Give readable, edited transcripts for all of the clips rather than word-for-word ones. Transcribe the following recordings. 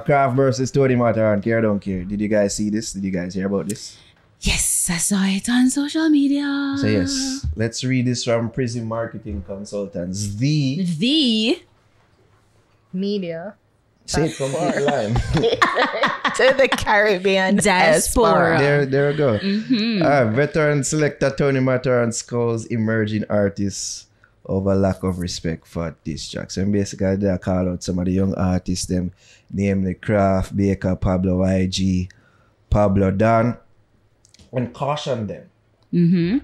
Kraff versus Tony Matterhorn. Care or don't care. Did you guys see this? Did you guys hear about this? Yes, I saw it on social media. So yes, let's read this from Prism Marketing Consultants. The media. Say it from the line. To the Caribbean diaspora. There we go. Veteran selector Tony Matterhorn scolds emerging artists over lack of respect for diss tracks. And basically they call out some of the young artists, them namely Kraff, Baker, Pablo YG, Pablo Dan, and caution them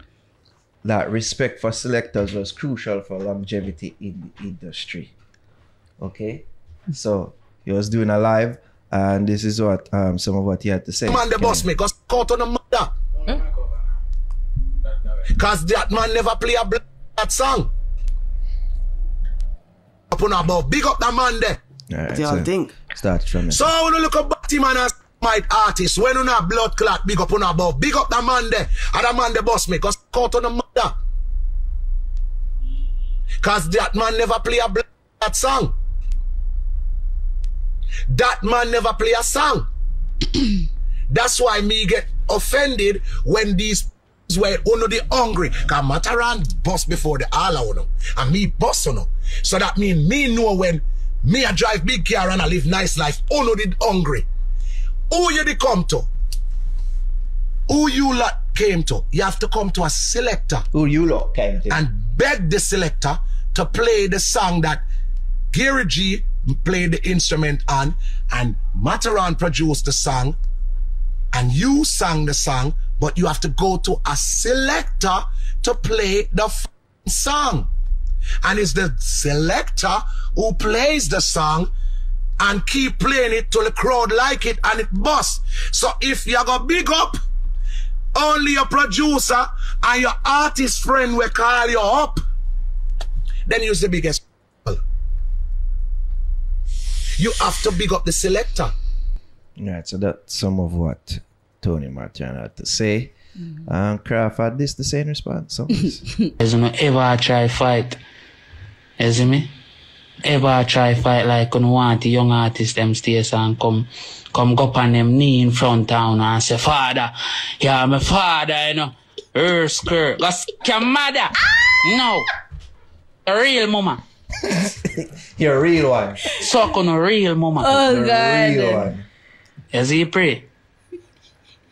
that respect for selectors was crucial for longevity in the industry. Okay? So he was doing a live, and this is what some of what he had to say. Man, the boss make us caught on the mother. Cause that man never play that song. Up on above, big up that man there. Alright, y'all think? Start from it. So when you look up Batty man as my artist, when you not blood clot, big up on above, big up that man there. And that man the boss make us caught on the mother. Cause that man never play that song. That man never play a song. That's why me get offended when these were only the hungry. Cause Matterhorn boss before the all of them. And me boss on them. So that mean me know when me a drive big car and I live nice life, only the hungry. Who you the come to? Who you lot came to? You have to come to a selector. Who you lot came to? And beg the selector to play the song that Gary G played the instrument on, and Matterhorn produced the song, and you sang the song, but you have to go to a selector to play the song. And it's the selector who plays the song and keep playing it till the crowd like it and it busts. So if you go big up, only your producer and your artist friend will call you up, then you're the biggest. You have to big up the selector. Right, so that's some of what Tony Matterhorn had to say. Kraff had this the same response. So you know, ever try fight. You see me? Ever try fight like when want the young artists them stay and come go up on them knee in front town and say, Father, yeah, my father, you know, her skirt, go sick your mother. No. A real mama. You're a real one. Suck on a real mama. Oh, You're God. a real one. You see, pray.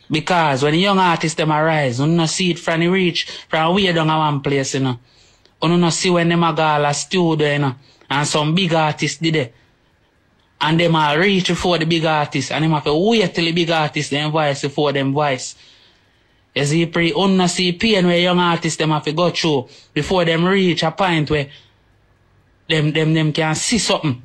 Because when the young artists them arise, you don't see it from the reach, from way down at one place, you know. You don't see when them a go all a studio, you know, and some big artists did it. And them a reach before the big artists, and them have to wait till the big artists them voice before them voice. You see, pray, you don't see pain where young artists them have to go through before them reach a point where them can see something.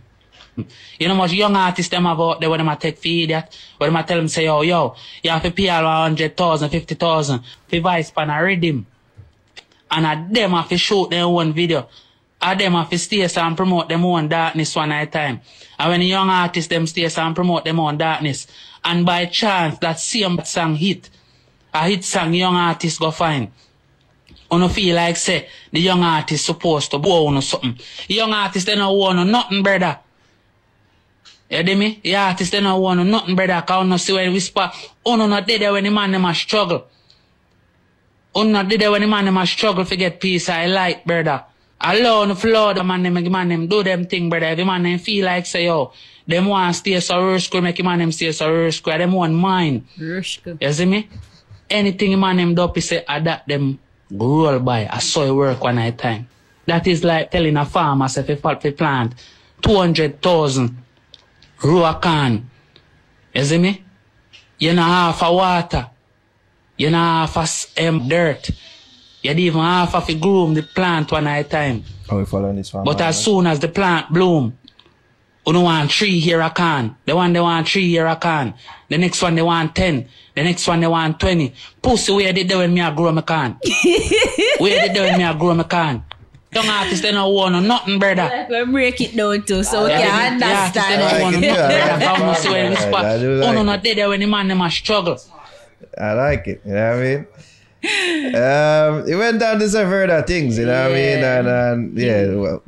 You know much young artists them about there when them a take feed that, when them a tell them say, yo, you have to pay all 100,000, 50,000 for voice pan a rhythm. And a them have to shoot their own video. A them have to stay and promote them own darkness one at a time. And when the young artists them stay and promote them own darkness, and by chance that same song hit, a hit song young artists go find. You don't feel like say the young artist supposed to go on something. The young artist they don't want nothing, brother. You hear me? The artist they don't want nothing, brother. Cause you don't see when whisper, you not dead there when the man them a struggle. You not dead there when the man them a struggle to get peace I like, brother. Alone the floor, the man them do them thing, brother. If the man them feel like say, yo, them want to stay so rush, make the man them stay so rush, them want mine. Rush. You see me? Anything the man them do, he say, adapt them. Roll by, I saw it work one night time. That is like telling a farmer if he plant 200,000 row can. You see me? You know half a water. You know half a dirt. You don't even half of the groom the plant one night time. Oh, we follow this one. But as soon as the plant bloom, you don't want 3 here a can. The one they want 3 here a can. The next one they want 10. The next one they want 20. Pussy, where did they when me a grow my can? Where did they when me a grow my can? Young artists they don't want nothing, brother. Like we break it down too, so we can understand. They don't want nothing, brother. Cause you see when we spot. You not dead there when the man them a struggle. I like it, you know what I mean? It went down to some further things, you know what I mean? And yeah, well,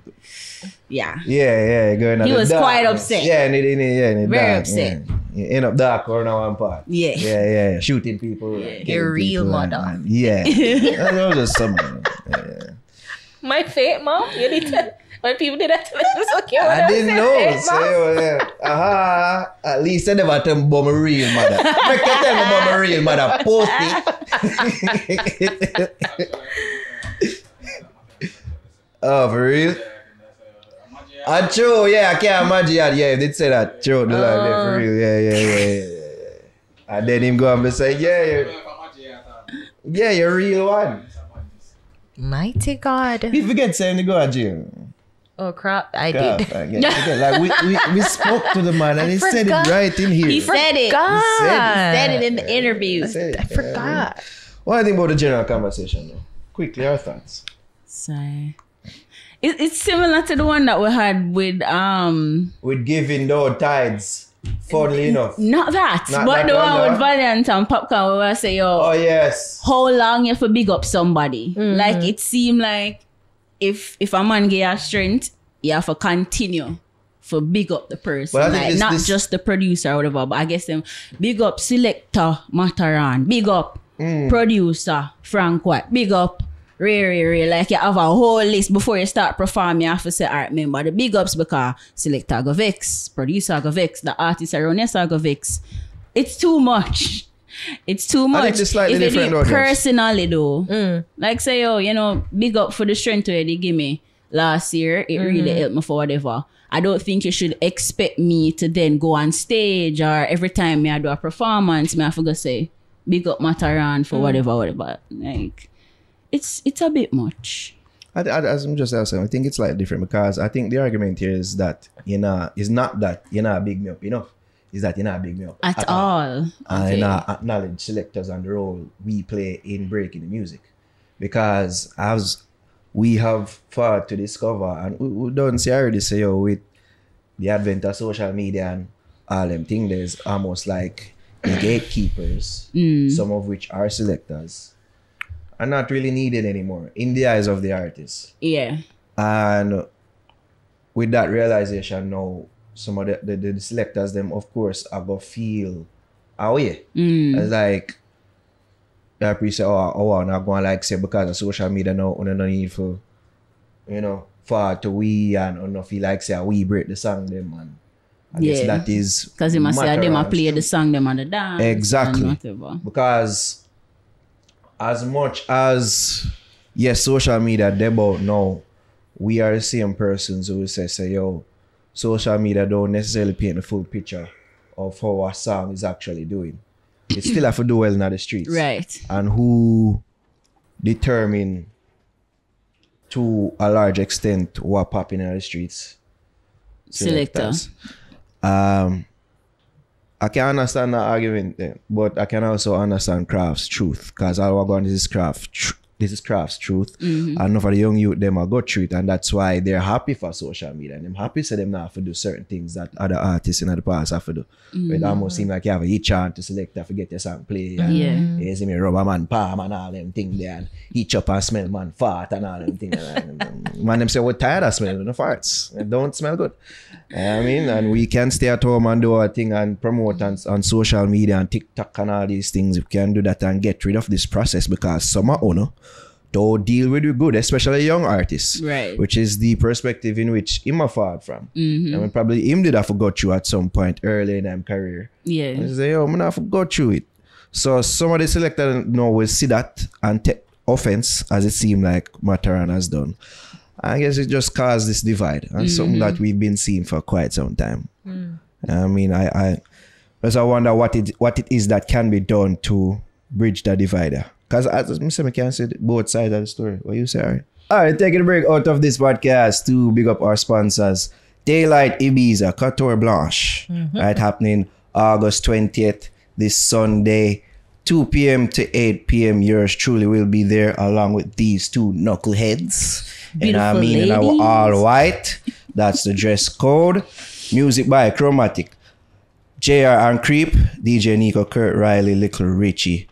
Yeah. Yeah, going He was quite upset. Yeah, and Very dark, upset. Yeah. You end up dark or now one part. Yeah. Yeah. Shooting people. Your real mother. Yeah. That was just something. Yeah. My fate, mom. You need to. When people did that to me, it was okay. I didn't know. So, aha. At least I never tell me about my real mother. Make you tell me about my real mother. Post it. Oh, for real? True, yeah, I can't imagine that. Yeah, if they say that. True, the life, yeah, for real. Yeah. And then him go and be say, yeah, you're a real one. Mighty God. He forget saying to go to jail. Oh crap! I Kraff, did. Like we spoke to the man and he said it right in here. He said it. God. He said it in the interview. I forgot. What do you think about the general conversation though? Quickly, your thoughts. Sorry. It's similar to the one that we had with giving no tides, funnily enough. not that, Not but that the one, one no? with Valiant and Popcorn where I say, yo, Oh yes. how long you have to big up somebody? Like it seemed like if a man get a strength, you have to continue for big up the person. But I think Like this- not this- just the producer or whatever, but I guess them big up selector Matterhorn, big up producer Frank White, big up Ray. Like you have a whole list before you start performing. You have to say, all right, remember the big ups because selector go vex, producer go vex, the artist around you go vex. It's too much. It's too much. think it's slightly if you different do it audience. personally though, like say, big up for the strength where they give me last year. It really helped me for whatever. I don't think you should expect me to then go on stage or every time I do a performance, I have to go say, big up Matterhorn for whatever. Like, it's a bit much. As I'm just saying, I think it's slightly different because I think the argument here is that is not that you're not big me up enough. Is that you're not big me up At all. And you not acknowledge selectors and the role we play in breaking the music. Because as we have fought to discover, and we don't see already say, with the advent of social media and all them things, there's almost like the gatekeepers, some of which are selectors, are not really needed anymore in the eyes of the artists. Yeah. And with that realization now, some of the selectors, them of course, are going to feel away. It's like, the artist say, I'm not going to like say because of social media now, I don't need for, far to we and I don't feel like say we break the song them, man. I guess that is because you must say them Matterhorn's play the truth. song, them on the dance. Exactly. And whatever. Because as much as yes, social media they about now, we are the same persons who say social media don't necessarily paint the full picture of how a song is actually doing. It still have to do well in the streets. Right. And who determine to a large extent what popping in the streets? Selector. I can understand that argument there, but I can also understand Kraft's truth because all we're going this is Kraft's truth. And enough of the young youth them are go through it, and that's why they're happy for social media and them happy so them not have to do certain things that other artists in the past have to do. It almost seem like you have a hit chant to select to forget your song play. And you see me rubber man palm and all them things there and each up and smell man fart and all them things. Man them say we're tired of smelling the farts. It don't smell good. I mean, and we can stay at home and do our thing and promote on social media and TikTok and all these things. We can do that and get rid of this process because some are owner don't deal with it good, especially young artists. Right. Which is the perspective in which him a fought from. I mean, probably him did have to go through at some point early in his career. Yeah. And say, I'm gonna have to go through it. So some of the selectors now will see that and take offense as it seemed like Matterhorn has done. I guess it just caused this divide and something that we've been seeing for quite some time. I mean, I wonder what it is that can be done to bridge the divider. Because as I say, I can see both sides of the story. What you say, all right? All right, taking a break out of this podcast to big up our sponsors. Daylight Ibiza, Couture Blanche. Right, happening August 20th, this Sunday, 2 p.m. to 8 p.m. Yours truly will be there along with these two knuckleheads. Beautiful and I mean, in our ladies. all white. That's the dress code. Music by Chromatic. JR and Creep, DJ Nico, Kurt Riley, Little Richie.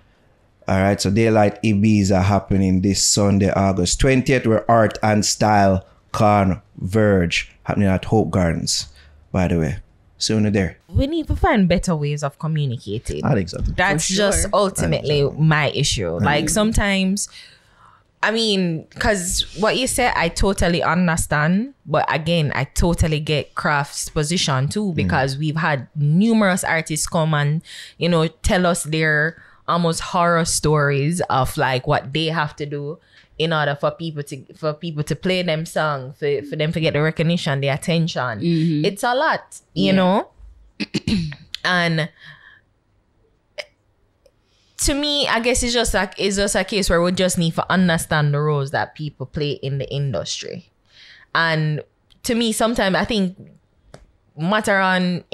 All right, so Daylight Ibiza happening this Sunday, August 20th, where art and style Con, Verge, happening at Hope Gardens, by the way. Sooner there. We need to find better ways of communicating. I think so. That's just ultimately my issue. Like sometimes, I mean, because what you said, I totally understand. But again, I totally get Kraft's position too, because we've had numerous artists come and, you know, tell us their almost horror stories of like what they have to do in order for people to play them song, for them to get the recognition, the attention. It's a lot, you know? And to me, I guess it's just a case where we just need to understand the roles that people play in the industry. And to me, sometimes I think Matterhorn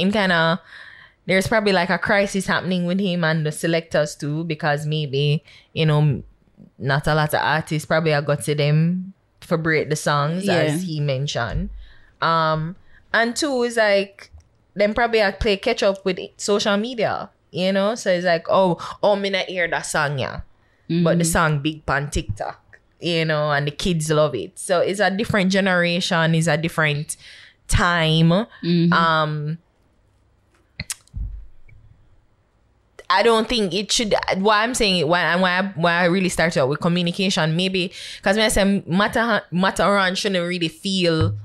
there's probably like a crisis happening with him and the selectors too, because maybe, you know, not a lot of artists probably have got to them for break the songs, as he mentioned. And two is like, them probably have play catch up with social media, you know? So it's like, me not hear that song, but the song big pan TikTok, you know, and the kids love it. So it's a different generation, it's a different time. I don't think it should. Why I'm saying it, why I really started out with communication, maybe because when I say Matterhorn shouldn't really feel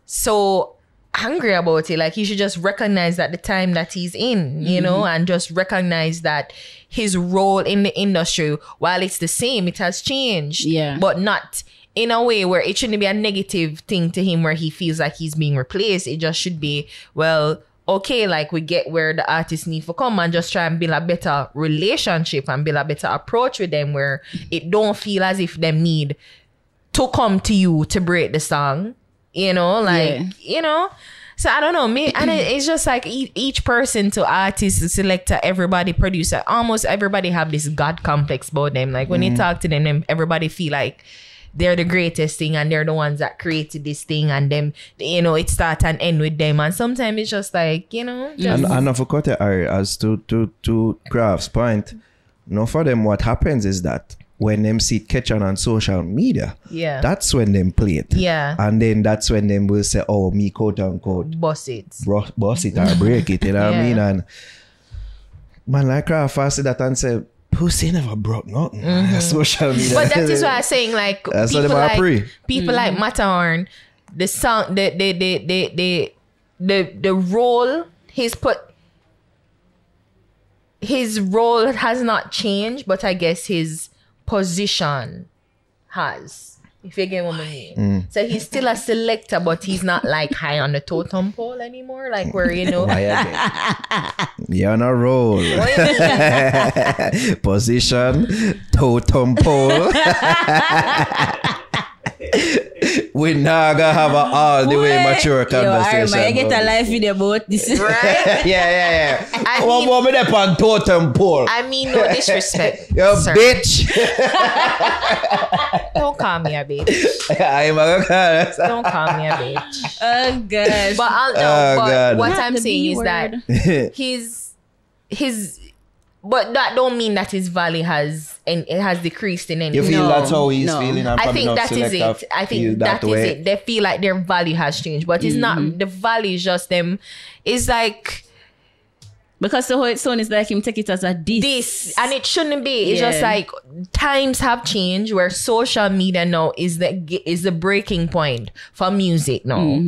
so angry about it. Like he should just recognize that the time that he's in, you know, and just recognize that his role in the industry, while it's the same, it has changed. But not in a way where it shouldn't be a negative thing to him where he feels like he's being replaced. It just should be, well, okay, like we get where the artists need to come and just try and build a better relationship and build a better approach with them where it don't feel as if them need to come to you to break the song, you know, like, you know. So I don't know, me, and it's just like each person, to artist, to selector, everybody, producer, almost everybody have this God complex about them. Like when you talk to them, everybody feel like they're the greatest thing and they're the ones that created this thing, and them, you know, it start and end with them. And sometimes it's just like, you know, just... And I forgot as to Kraft's point, for them what happens is that when them see it catch on social media, that's when them play it. And then that's when them will say, oh, me quote unquote boss it or break it, you know what I mean? And man like Kraft I say that and say, pussy never broke nothing. Social media. But that is why I'm saying, like, people like Matterhorn, the song, the role he's put, his role has not changed, but I guess his position has. If you get what I mean. So he's still a selector, but he's not like high on the totem pole anymore. Like where, you know. You're on a roll. Position, totem pole. We now gonna have an all the way mature conversation. I get a live video about this. Right? yeah. I mean, what up on totem pole? I mean, no disrespect. You bitch. Don't call me a bitch. I'm a god. Don't call me a bitch. Oh gosh. But what I'm saying is that his but that don't mean that his value has decreased in any way. You feel that's how he's feeling? I think that is it. I think that is it. They feel like their value has changed, but it's not. The value is just them. It's like, because the whole song is like him take it as a diss. And it shouldn't be. It's just like times have changed where social media now is the breaking point for music now.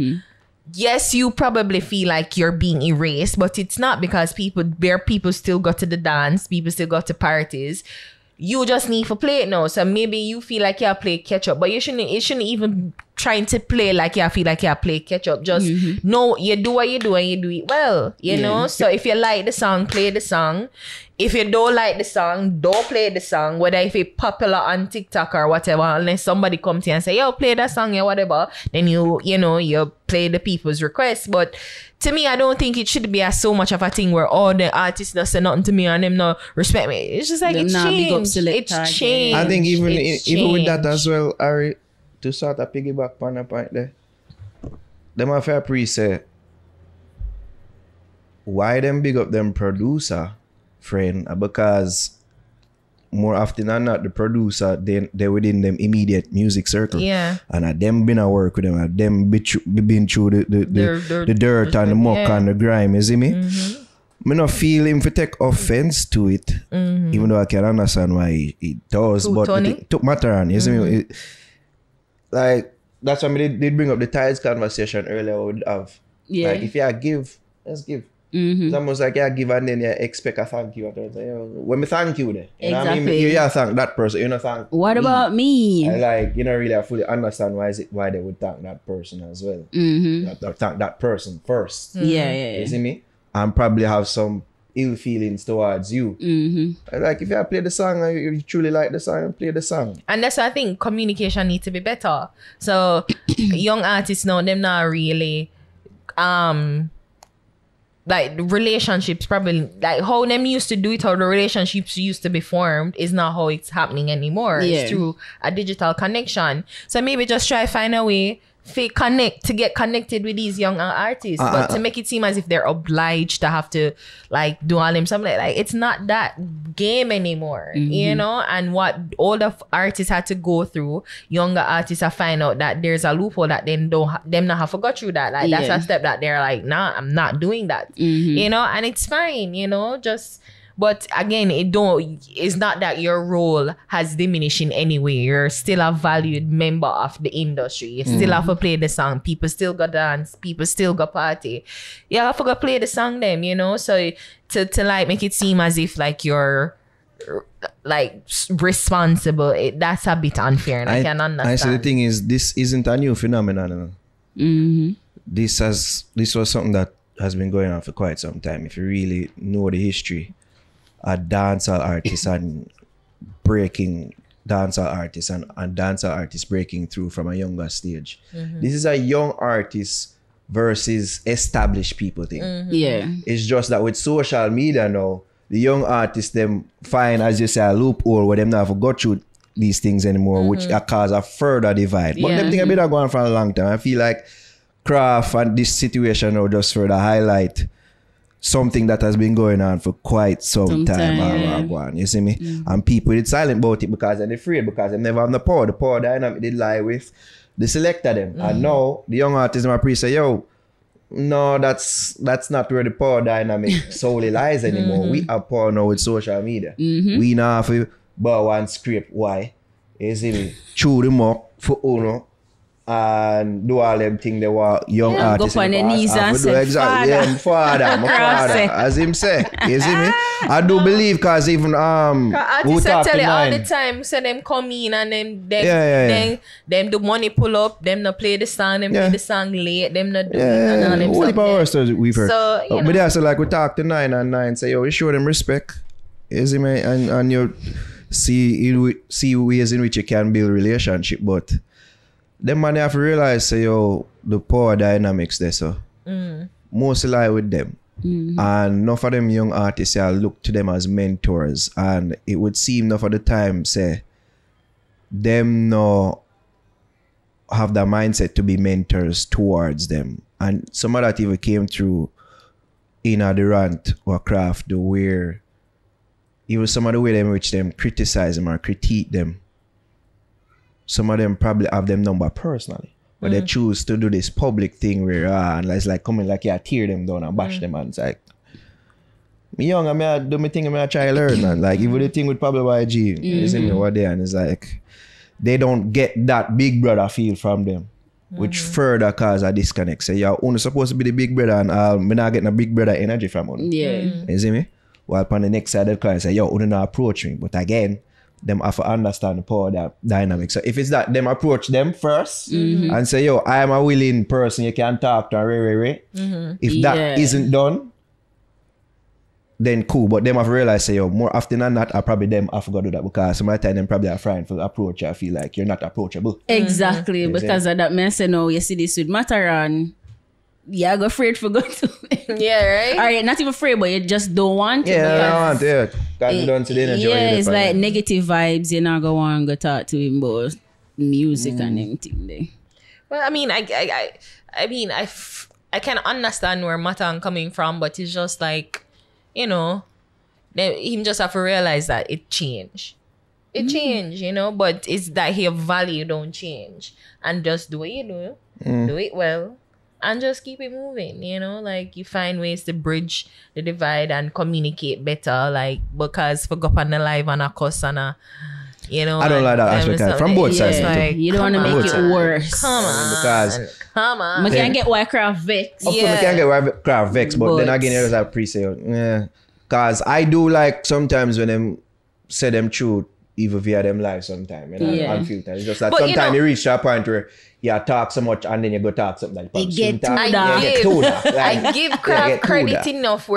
Yes, you probably feel like you're being erased, but it's not, because people still go to the dance, people still go to parties. You just need to play it now. So maybe you feel like you play catch up, but it shouldn't even trying to play like you feel like you play catch up. Just know you do what you do and you do it well, you know? So if you like the song, play the song. If you don't like the song, don't play the song, whether if it's popular on TikTok or whatever, unless somebody comes to you and say, yo, play that song or whatever, then you play the people's requests. But to me, I don't think it should be so much of a thing where all the artists don't say nothing to me and them no respect me. It's just like, it's changed. It's changed. I think even with that as well, Ari, to sort of piggyback on a point there, them have fair pre-say, why them big up them producer friend? Because more often than not, the producer, they're within them immediate music circle. Yeah. And them been a work with them, and them been through the dirt and the muck and the grime, you see me? Me not feel him to take offense to it, even though I can understand why he does. Who, but Tony? it took matter on, you see me? Like, that's why I did bring up the tides conversation earlier. I would have. Yeah. Like, if you give, let's give. It's almost like you give and then you expect a thank you. When me thank you, there. You know what I mean? Exactly. You thank that person, you know thank What me. about me? I like, you know, really fully understand why they would thank that person as well. Thank that person first. Yeah. You see me? And probably have some ill feelings towards you. Like, if you play the song and you truly like the song, play the song. And that's why I think communication needs to be better. So young artists now, them not really like relationships, probably like how them used to do it, how the relationships used to be formed is not how it's happening anymore. Yeah. It's through a digital connection. So maybe just try find a way to get connected with these young artists, but to make it seem as if they're obliged to have to like do all them something like it's not that game anymore, you know. And what older artists had to go through, younger artists have find out that there's a loophole that them not have forgot through that. Like that's a step that they're like, nah, I'm not doing that, you know. And it's fine, you know. Just but again, it's not that your role has diminished in any way. You're still a valued member of the industry. You still have to play the song. People still go dance. People still go party. You have to go play the song them, you know? So to like make it seem as if like you're like responsible, that's a bit unfair, and I can understand. I say the thing is, this isn't a new phenomenon. This was something that has been going on for quite some time. If you really know the history, a dancehall artist and breaking dancehall artists and dancehall artists breaking through from a younger stage. This is a young artist versus established people thing. Yeah. It's just that with social media now, the young artists them find, as you say, a loophole where them not forgot through these things anymore, which cause a further divide. But them thing have been going for a long time. I feel like Kraff and this situation now just further highlight something that has been going on for quite some time. You see me? And people it's silent about it because they're afraid, because they never have the power. The power dynamic they lie with the selector them. And now the young artists are pre say, yo, no, that's not where the power dynamic solely lies anymore. We have power now with social media. We now have to buy one script. Why? You see me? Chew them up for Uno and do all them things they were young artists. Go on the knees and say, exactly. Father. Yeah, my father, as him say. You see me? I do believe because even artists tell you all the time, so them come in and them do money pull up, them not play the song, them play the song late, them not do none of them what power stuff. we've heard. So, you know. But that's like we talk to 9 and 9 say, yo, you show them respect. You see me? And you see ways in which you can build relationship, but them man have to realize, say, yo, the power dynamics there, so mostly lie with them. And enough of them young artists say, I look to them as mentors, and it would seem enough of the time, say, them no have the mindset to be mentors towards them. And some of that even came through in the rant or Kraff, the where even some of the way in which them criticize them or critique them. Some of them probably have them number personally, but they choose to do this public thing where and it's like coming like tear them down and bash them, and it's like me young and I do my thing and I try to learn, and like even the thing with Pablo YG, you see me over there, and it's like they don't get that big brother feel from them, which further cause a disconnect. Say you're only supposed to be the big brother, and me not getting a big brother energy from you. You see me? While upon the next side of the car, say yo, you not approach me, but again, them have to understand the power dynamic. So if it's that, them approach them first and say, yo, I am a willing person you can talk to. If that isn't done, then cool. But them have to realize, say, yo, more often than not, I probably them have to go do that, because some of the time them probably are frightened for the approach. I feel like you're not approachable. Exactly. Because of that, I say, no, you see this with Matterhorn, yeah, go afraid for go to right? Or you're not even afraid, but you just don't want to. Yeah, I don't want to. Can't done to the energy. Yeah, it's like negative vibes. You're not going to go talk to him about music and everything there. Well, I mean, I can understand where Matterhorn coming from, but it's just like, you know, him just have to realize that it changed. It change, you know, but it's that your value don't change. And just do what you do. Do it well. And just keep it moving, you know, like you find ways to bridge the divide and communicate better, like, because for go up on the live and a cuss and a, you know. I don't like that aspect from both sides. Like, you don't want to make it worse. Come on. Come on. I can't get why Kraff vex. Of course, I can't get why Kraff vex, but then again, there's a pre-sale. Yeah. Because I do like sometimes when them say them truth, even via them live sometimes, you know, on filter. It's just that sometimes you reach to a point where you talk so much and then you go talk something like I give Kraff credit enough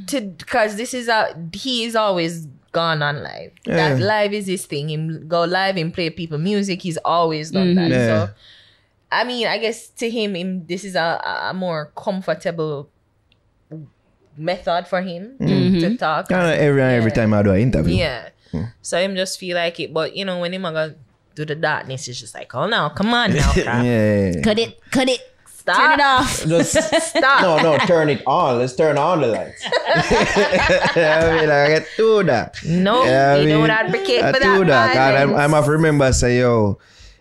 because he is always gone on live. That live is his thing. Him go live and play people music. He's always done that. So I mean, I guess to him this is a more comfortable method for him to talk. Every time I do an interview. Yeah. So him just feel like it. But you know, when him go do the darkness, it's just like, oh no, come on now, Kraff. Cut it. Stop. Turn it off. Just stop. No, turn it on. Let's turn on the lights. I mean, I get to that. No, you don't advocate for that. I must remember say, yo,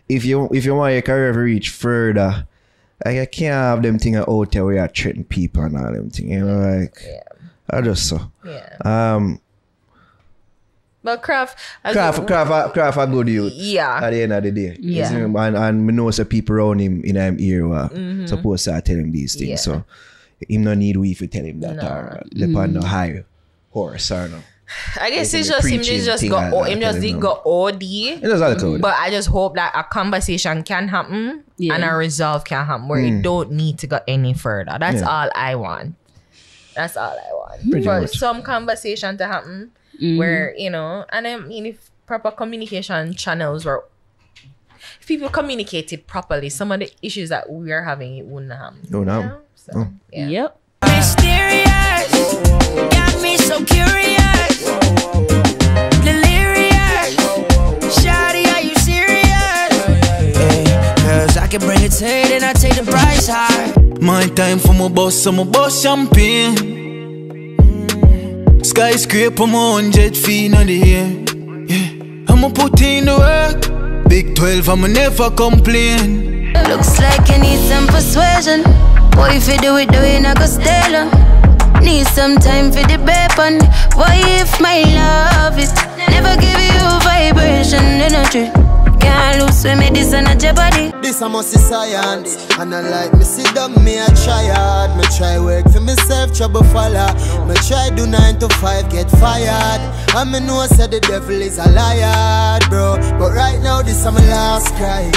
if you want your career to reach further, like, I can't have them thing out there where you threaten people and all them things. You know, like I just so. Yeah. But Kraff a good youth. Yeah. At the end of the day. Yeah. And I know some people around him in him era supposed to tell him these things. Yeah. So him no need we to tell him that or depend on high horse or no. I guess it's just him just go OD. It does all code. But I just hope that a conversation can happen and a resolve can happen where it don't need to go any further. That's all I want. That's all I want. Pretty For much. some conversation to happen where, you know, and I mean, if proper communication channels were, if people communicated properly, some of the issues that we are having, it wouldn't happen. No, no. You know? So, yeah. Yep. Mysterious, got me so curious, delirious. Shawty, are you serious? Yeah, cause I can bring it to you, then I take the price high. My time for my boss, so my boss champagne. Skyscraper, my 100 feet on the air. Yeah, I'ma put in the work. Big 12, I'ma never complain. Looks like you need some persuasion. Boy, if you do it, I go stay long. Need some time for the bacon. Boy, if my love it never give you vibration energy. Can't lose with me, this and a jeopardy. This I must be science. And I like me sit down, me a try hard. Me try work for myself, trouble follow. Me try do 9 to 5, get fired. And me know say the devil is a liar, bro. But right now this is my last cry.